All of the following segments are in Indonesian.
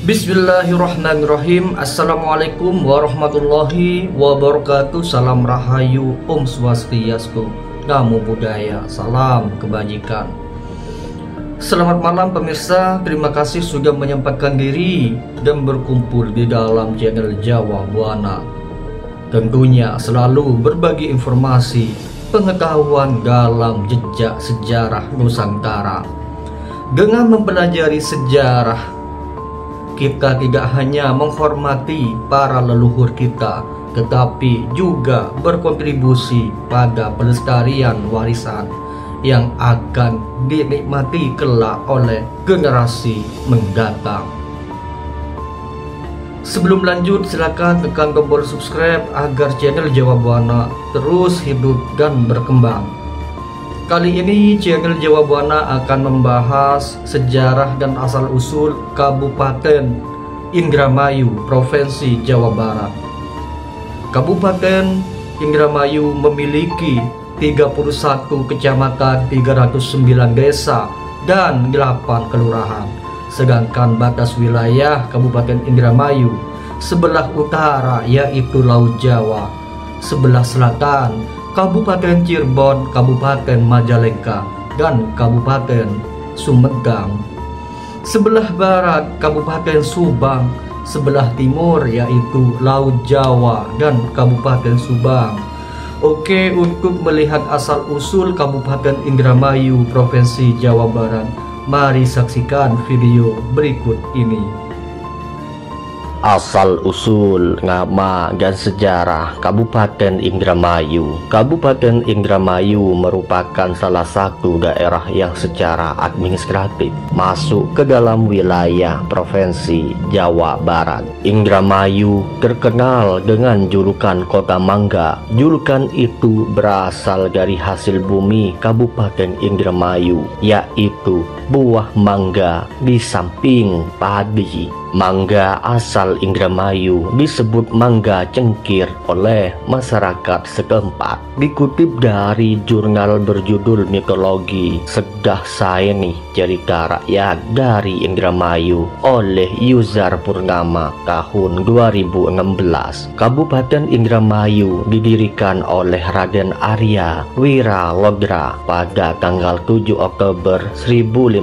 Bismillahirrahmanirrahim. Assalamualaikum warahmatullahi wabarakatuh. Salam rahayu, Om Swastiastu, Namo Buddhaya, salam kebajikan. Selamat malam pemirsa, terima kasih sudah menyempatkan diri dan berkumpul di dalam channel Jawa Buana. Tentunya selalu berbagi informasi, pengetahuan dalam jejak sejarah Nusantara. Dengan mempelajari sejarah, kita tidak hanya menghormati para leluhur kita, tetapi juga berkontribusi pada pelestarian warisan yang akan dinikmati kelak oleh generasi mendatang. Sebelum lanjut, silakan tekan tombol subscribe agar channel Jawa Buana terus hidup dan berkembang. Kali ini channel Jawa Buana akan membahas sejarah dan asal-usul Kabupaten Indramayu, Provinsi Jawa Barat. Kabupaten Indramayu memiliki 31 kecamatan, 309 desa, dan 8 kelurahan. Sedangkan batas wilayah Kabupaten Indramayu sebelah utara yaitu Laut Jawa, sebelah selatan Kabupaten Cirebon, Kabupaten Majalengka, dan Kabupaten Sumedang. Sebelah barat Kabupaten Subang, sebelah timur yaitu Laut Jawa dan Kabupaten Subang. Oke, untuk melihat asal-usul Kabupaten Indramayu, Provinsi Jawa Barat, mari saksikan video berikut ini. Asal-usul, nama, dan sejarah Kabupaten Indramayu. Kabupaten Indramayu merupakan salah satu daerah yang secara administratif masuk ke dalam wilayah Provinsi Jawa Barat. Indramayu terkenal dengan julukan Kota Mangga. Julukan itu berasal dari hasil bumi Kabupaten Indramayu, yaitu buah mangga di samping padi. Mangga asal Indramayu disebut mangga cengkir oleh masyarakat setempat. Dikutip dari jurnal berjudul Mitologi Sedah Saeni, Cerita Rakyat dari Indramayu oleh Yuzar Purnama tahun 2016. Kabupaten Indramayu didirikan oleh Raden Arya Wiralodra pada tanggal 7 Oktober 1527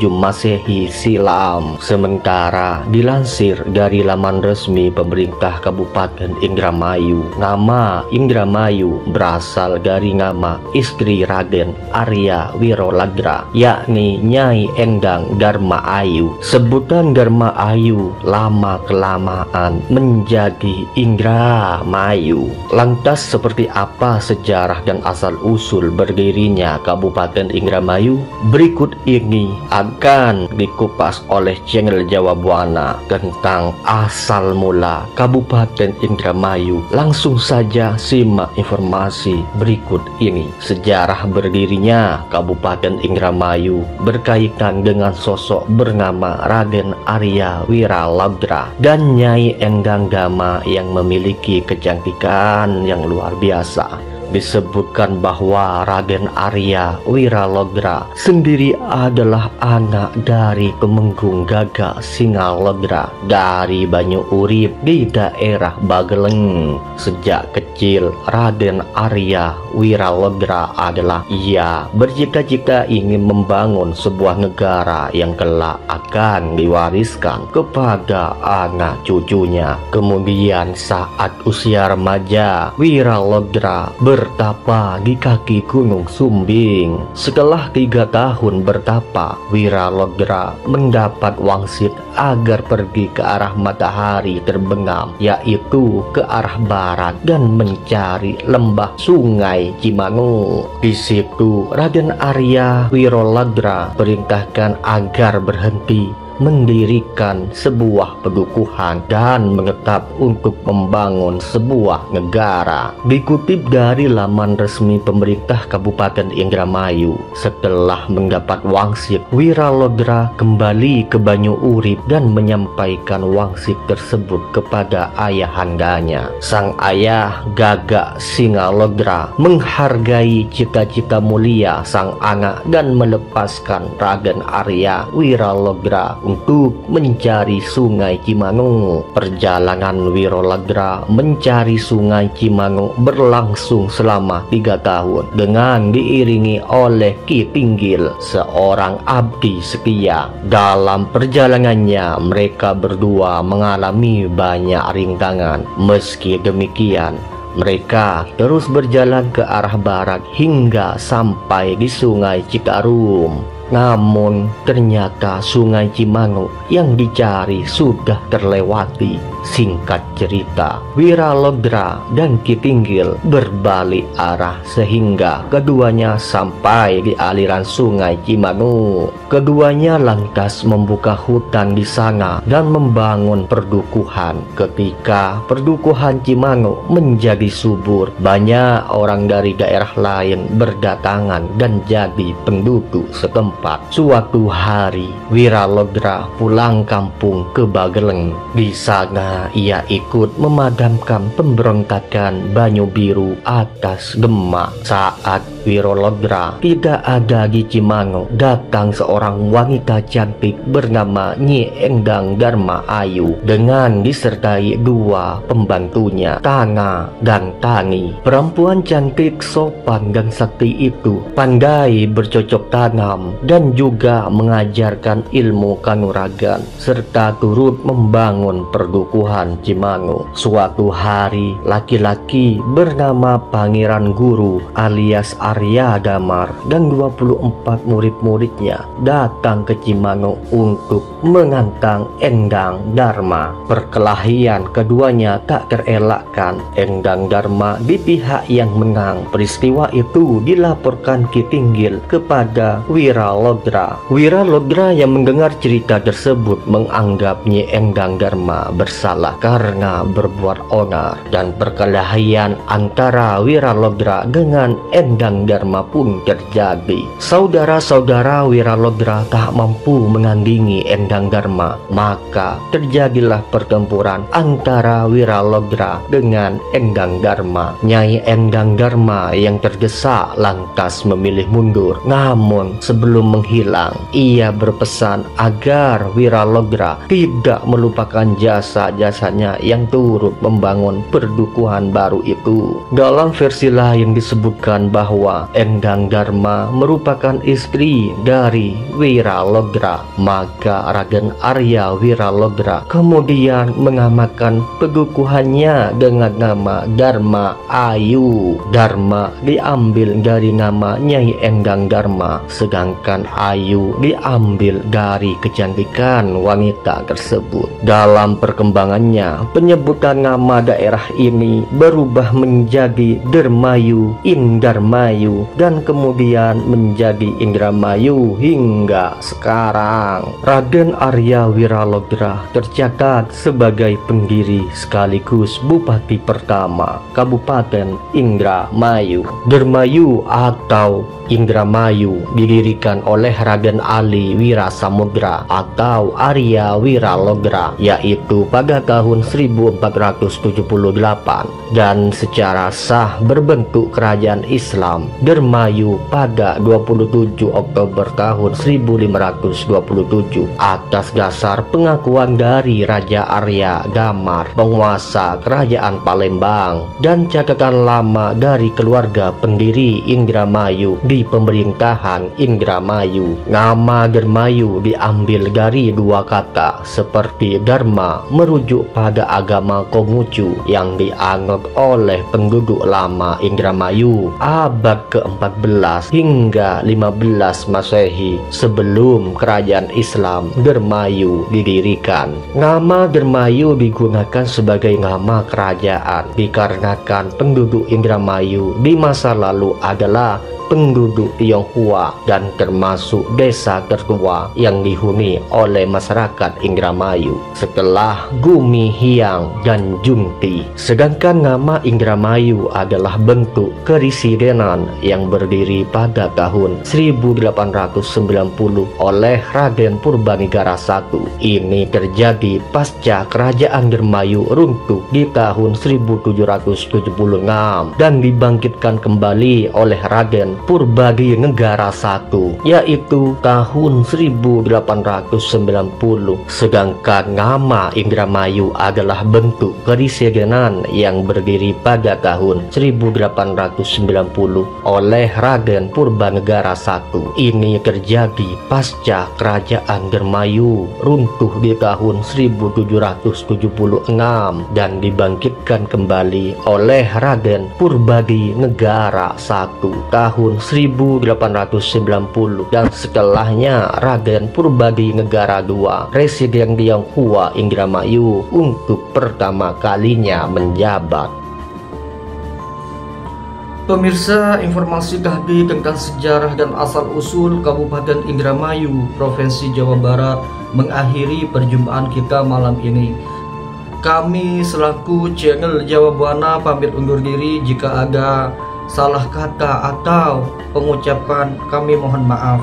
Masehi silam. Sementara dilansir dari laman resmi pemerintah Kabupaten Indramayu, nama Indramayu berasal dari nama istri Raden Arya Wiralodra, yakni Nyai Endang Dharma Ayu. Sebutan Dharma Ayu lama-kelamaan menjadi Indramayu. Lantas seperti apa sejarah dan asal-usul berdirinya Kabupaten Indramayu? Berikut ini akan dikupas oleh channel Jawa Buana tentang asal mula Kabupaten Indramayu. Langsung saja simak informasi berikut ini. Sejarah berdirinya Kabupaten Indramayu berkaitan dengan sosok bernama Raden Arya Wiralodra dan Nyai Endang Dharma yang memiliki kecantikan yang luar biasa. Disebutkan bahwa Raden Arya Wiralodra sendiri adalah anak dari Tumenggung Gagak Singalodra dari Banyu Urip di daerah Bageleng. Sejak kecil Raden Arya Wiralodra adalah ia bercita-cita ingin membangun sebuah negara yang kelak akan diwariskan kepada anak cucunya. Kemudian saat usia remaja, Wiralodra bertapa di kaki Gunung Sumbing. Setelah 3 tahun bertapa, Wiralodra mendapat wangsit agar pergi ke arah matahari terbenam, yaitu ke arah barat, dan mencari lembah sungai Cimanuk. Di situ Raden Arya Wiralodra perintahkan agar berhenti mendirikan sebuah pedukuhan dan menetap untuk membangun sebuah negara. Dikutip dari laman resmi pemerintah Kabupaten Indramayu, setelah mendapat wangsit, Wiralodra kembali ke Banyu Urip dan menyampaikan wangsit tersebut kepada ayahandanya. Sang ayah Gagak Singalodra menghargai cita-cita mulia sang anak dan melepaskan Raden Arya Wiralodra untuk mencari Sungai Cimanuk. Perjalanan Wiralagra mencari Sungai Cimanuk berlangsung selama 3 tahun dengan diiringi oleh Ki Tinggil, seorang abdi setia. Dalam perjalanannya mereka berdua mengalami banyak rintangan. Meski demikian, mereka terus berjalan ke arah barat hingga sampai di Sungai Citarum. Namun ternyata Sungai Cimanuk yang dicari sudah terlewati. Singkat cerita, Wiralagra dan Ki Tinggil berbalik arah sehingga keduanya sampai di aliran Sungai Cimanuk. Keduanya lantas membuka hutan di sana dan membangun perdukuhan. Ketika perdukuhan Cimanuk menjadi subur, banyak orang dari daerah lain berdatangan dan jadi penduduk setempat. Suatu hari, Wiralagra pulang kampung ke Bageleng. Di sana ia ikut memadamkan pemberontakan Banyu Biru atas Demak. Saat Wiralagra tidak ada di Cimanuk, datang seorang wanita cantik bernama Nyi Endang Dharma Ayu dengan disertai 2 pembantunya, Tana dan Tani. Perempuan cantik, sopan dan sakti itu pandai bercocok tanam dan juga mengajarkan ilmu kanuragan serta turut membangun perdukuhan Cimanuk. Suatu hari, laki-laki bernama Pangeran Guru alias Arya Damar dan 24 murid-muridnya datang ke Cimanuk untuk menantang Endang Dharma. Perkelahian keduanya tak terelakkan. Endang Dharma di pihak yang menang. Peristiwa itu dilaporkan Ki Tinggil kepada Wiralagra. Wiralagra yang mendengar cerita tersebut menganggap Nyi Endang Dharma bersalah karena berbuat onar, dan perkelahian antara Wiralagra dengan Endang Dharma pun terjadi. Saudara-saudara Wiralagra tak mampu menandingi Endang Dharma, maka terjadilah pertempuran antara Wiralagra dengan Endang Dharma. Nyai Endang Dharma yang tergesa lantas memilih mundur. Namun sebelum menghilang, ia berpesan agar Wiralagra tidak melupakan jasa-jasanya yang turut membangun perdukuhan baru itu. Dalam versi lain disebutkan bahwa Endang Dharma merupakan istri dari Wiralagra. Maka Raden Arya Wiralagra kemudian menamakan pedukuhannya dengan nama Dharma Ayu. Dharma diambil dari nama Nyai Endang Dharma, sedangkan Ayu diambil dari kecantikan wanita tersebut. Dalam perkembangannya, penyebutan nama daerah ini berubah menjadi Dermayu, Indarmayu, dan kemudian menjadi Indramayu hingga sekarang. Raden Arya Wiralagra tercatat sebagai pendiri sekaligus bupati pertama Kabupaten Indramayu. Dermayu atau Indramayu didirikan oleh Raden Ali Wirasamudra atau Arya Wiralagra, yaitu pada tahun 1478, dan secara sah berbentuk kerajaan Islam Dermayu pada 27 Oktober tahun 1527 atas dasar pengakuan dari Raja Arya Damar, penguasa kerajaan Palembang, dan catatan lama dari keluarga pendiri Indramayu di pemerintahan Indramayu. Nama Dermayu diambil dari 2 kata seperti Dharma merujuk pada agama Konghucu yang dianut oleh penduduk lama Indramayu abad ke-14 hingga 15 Masehi sebelum kerajaan Islam Dermayu didirikan. Nama Dermayu digunakan sebagai nama kerajaan dikarenakan penduduk Indramayu di masa lalu adalah penduduk Tionghoa dan termasuk desa tertua yang dihuni oleh masyarakat Indramayu setelah Gumi Hiang dan Junti. Sedangkan nama Indramayu adalah bentuk keresidenan yang berdiri pada tahun 1890 oleh Raden Purbanegara I. Ini terjadi pasca kerajaan Dermayu runtuh di tahun 1776 dan dibangkitkan kembali oleh Raden Purbagi Negara I, yaitu tahun 1890. Sedangkan nama Indramayu adalah bentuk kerisegenan yang berdiri pada tahun 1890 oleh Raden Purbanegara I. Ini terjadi pasca Kerajaan Dermayu runtuh di tahun 1776 dan dibangkitkan kembali oleh Raden Purbagi Negara I tahun 1890, dan setelahnya Raden Purbagi Negara II, Residen Tionghoa Indramayu, untuk pertama kalinya menjabat. Pemirsa, informasi tadi tentang sejarah dan asal-usul Kabupaten Indramayu, Provinsi Jawa Barat mengakhiri perjumpaan kita malam ini. Kami selaku channel Jawa Buana pamit undur diri. Jika ada salah kata atau pengucapan, kami mohon maaf.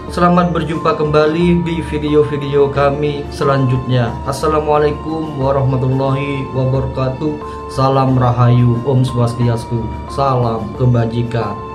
Selamat berjumpa kembali di video-video kami selanjutnya. Assalamualaikum warahmatullahi wabarakatuh. Salam Rahayu, Om Swastiastu, salam kebajikan.